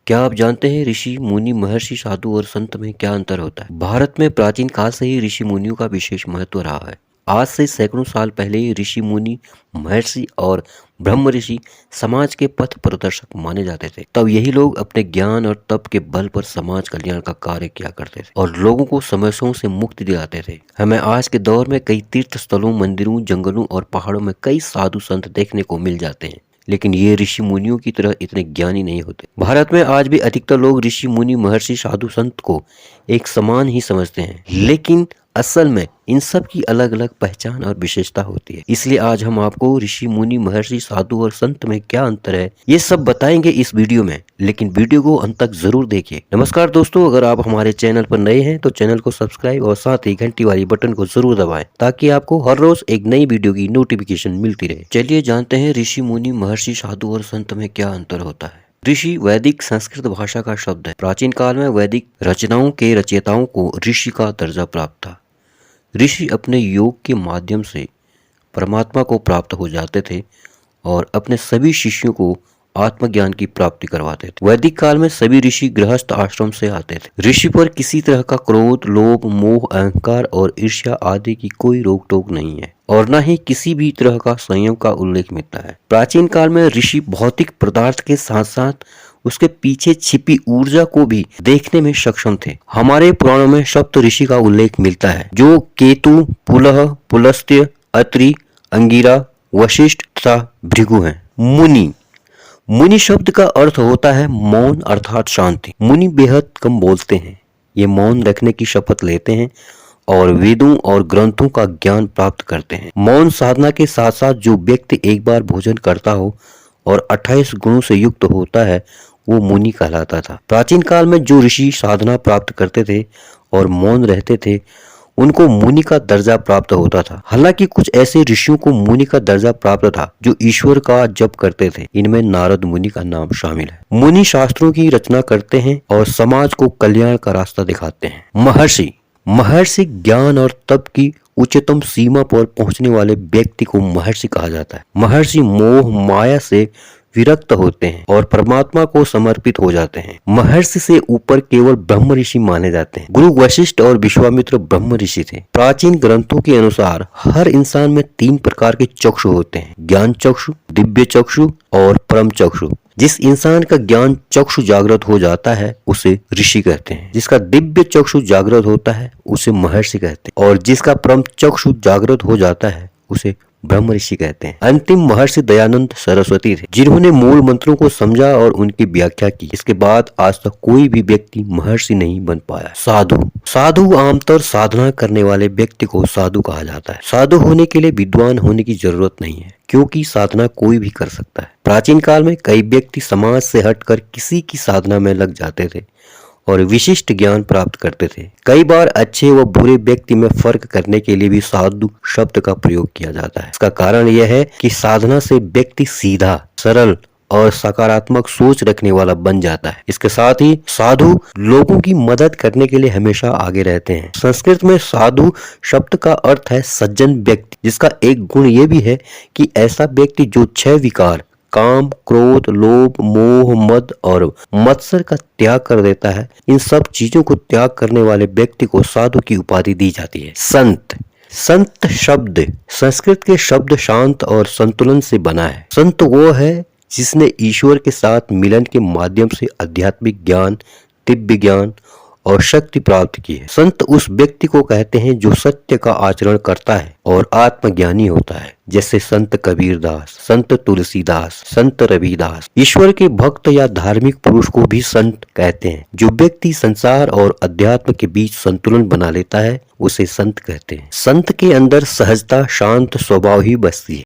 क्या आप जानते हैं ऋषि मुनि महर्षि साधु और संत में क्या अंतर होता है? भारत में प्राचीन काल से ही ऋषि मुनियों का विशेष महत्व रहा है। आज से सैकड़ों साल पहले ही ऋषि मुनि महर्षि और ब्रह्म ऋषि समाज के पथ प्रदर्शक माने जाते थे। तब यही लोग अपने ज्ञान और तप के बल पर समाज कल्याण का कार्य किया करते थे और लोगों को समस्याओं से मुक्ति दिलाते थे। हमें आज के दौर में कई तीर्थ स्थलों, मंदिरों, जंगलों और पहाड़ों में कई साधु संत देखने को मिल जाते हैं, लेकिन ये ऋषि मुनियों की तरह इतने ज्ञानी नहीं होते। भारत में आज भी अधिकतर लोग ऋषि मुनि महर्षि साधु संत को एक समान ही समझते हैं, लेकिन असल में इन सब की अलग अलग पहचान और विशेषता होती है। इसलिए आज हम आपको ऋषि मुनि महर्षि साधु और संत में क्या अंतर है ये सब बताएंगे इस वीडियो में, लेकिन वीडियो को अंत तक जरूर देखिए। नमस्कार दोस्तों, अगर आप हमारे चैनल पर नए हैं तो चैनल को सब्सक्राइब और साथ ही घंटी वाली बटन को जरूर दबाएं ताकि आपको हर रोज एक नई वीडियो की नोटिफिकेशन मिलती रहे। चलिए जानते हैं ऋषि मुनि महर्षि साधु और संत में क्या अंतर होता है। ऋषि वैदिक संस्कृत भाषा का शब्द है। प्राचीन काल में वैदिक रचनाओं के रचयिताओं को ऋषि का दर्जा प्राप्त था। ऋषि अपने योग के माध्यम से परमात्मा को प्राप्त हो जाते थे और अपने सभी शिष्यों को आत्मज्ञान की प्राप्ति करवाते थे। वैदिक काल में सभी ऋषि गृहस्थ आश्रम से आते थे। ऋषि पर किसी तरह का क्रोध, लोभ, मोह, अहंकार और ईर्ष्या आदि की कोई रोक टोक नहीं है और न ही किसी भी तरह का संयम का उल्लेख मिलता है। प्राचीन काल में ऋषि भौतिक पदार्थ के साथ साथ उसके पीछे छिपी ऊर्जा को भी देखने में सक्षम थे। हमारे पुराणों में सप्त ऋषि का उल्लेख मिलता है, जो केतु, पुलह, पुलस्त्य, अत्रि, अंगिरा, वशिष्ठ तथा भृगु हैं। मुनि शब्द का अर्थ होता है मौन अर्थात शांति। मुनि बेहद कम बोलते हैं। ये मौन रखने की शपथ लेते हैं और वेदों और ग्रंथों का ज्ञान प्राप्त करते हैं। मौन साधना के साथ साथ जो व्यक्ति एक बार भोजन करता हो और 28 गुणों से युक्त होता है वो मुनि कहलाता था। प्राचीन काल में जो ऋषि साधना प्राप्त करते थे और मौन रहते थे उनको मुनि का दर्जा प्राप्त होता था। हालांकि कुछ ऐसे ऋषियों को मुनि का दर्जा प्राप्त था जो ईश्वर का जप करते थे। इनमें नारद मुनि का नाम शामिल है। मुनि शास्त्रों की रचना करते हैं और समाज को कल्याण का रास्ता दिखाते हैं। महर्षि ज्ञान और तप की उच्चतम सीमा पर पहुंचने वाले व्यक्ति को महर्षि कहा जाता है। महर्षि मोह माया से विरक्त होते हैं और परमात्मा को समर्पित हो जाते हैं। महर्षि से ऊपर केवल ब्रह्म ऋषि माने जाते हैं। गुरु वशिष्ठ और विश्वामित्र ब्रह्म ऋषि थे। प्राचीन ग्रंथों के अनुसार हर इंसान में 3 प्रकार के चक्षु होते हैं, ज्ञान चक्षु, दिव्य चक्षु और परम चक्षु। जिस इंसान का ज्ञान चक्षु जागृत हो जाता है उसे ऋषि कहते हैं। जिसका दिव्य चक्षु जागृत होता है उसे महर्षि कहते हैं और जिसका परम चक्षु जागृत हो जाता है उसे ब्रह्म ऋषि कहते हैं। अंतिम महर्षि दयानंद सरस्वती थे, जिन्होंने मूल मंत्रों को समझा और उनकी व्याख्या की। इसके बाद आज तक कोई भी व्यक्ति महर्षि नहीं बन पाया। साधु आमतौर साधना करने वाले व्यक्ति को साधु कहा जाता है। साधु होने के लिए विद्वान होने की जरूरत नहीं है, क्योंकि साधना कोई भी कर सकता है। प्राचीन काल में कई व्यक्ति समाज से हटकर किसी की साधना में लग जाते थे और विशिष्ट ज्ञान प्राप्त करते थे। कई बार अच्छे व बुरे व्यक्ति में फर्क करने के लिए भी साधु शब्द का प्रयोग किया जाता है। इसका कारण यह है कि साधना से व्यक्ति सीधा, सरल और सकारात्मक सोच रखने वाला बन जाता है। इसके साथ ही साधु लोगों की मदद करने के लिए हमेशा आगे रहते हैं। संस्कृत में साधु शब्द का अर्थ है सज्जन व्यक्ति, जिसका एक गुण ये भी है कि ऐसा व्यक्ति जो 6 विकार काम, क्रोध, लोभ, मोह, मद और मत्सर का त्याग कर देता है, इन सब चीजों को त्याग करने वाले व्यक्ति को साधु की उपाधि दी जाती है। संत शब्द संस्कृत के शब्द शांत और संतुलन से बना है। संत वो है जिसने ईश्वर के साथ मिलन के माध्यम से आध्यात्मिक ज्ञान, दिव्य ज्ञान और शक्ति प्राप्त की है। संत उस व्यक्ति को कहते हैं जो सत्य का आचरण करता है और आत्मज्ञानी होता है, जैसे संत कबीरदास, संत तुलसीदास, संत रविदास। ईश्वर के भक्त या धार्मिक पुरुष को भी संत कहते हैं। जो व्यक्ति संसार और अध्यात्म के बीच संतुलन बना लेता है उसे संत कहते हैं। संत के अंदर सहजता, शांत स्वभाव ही बसती है।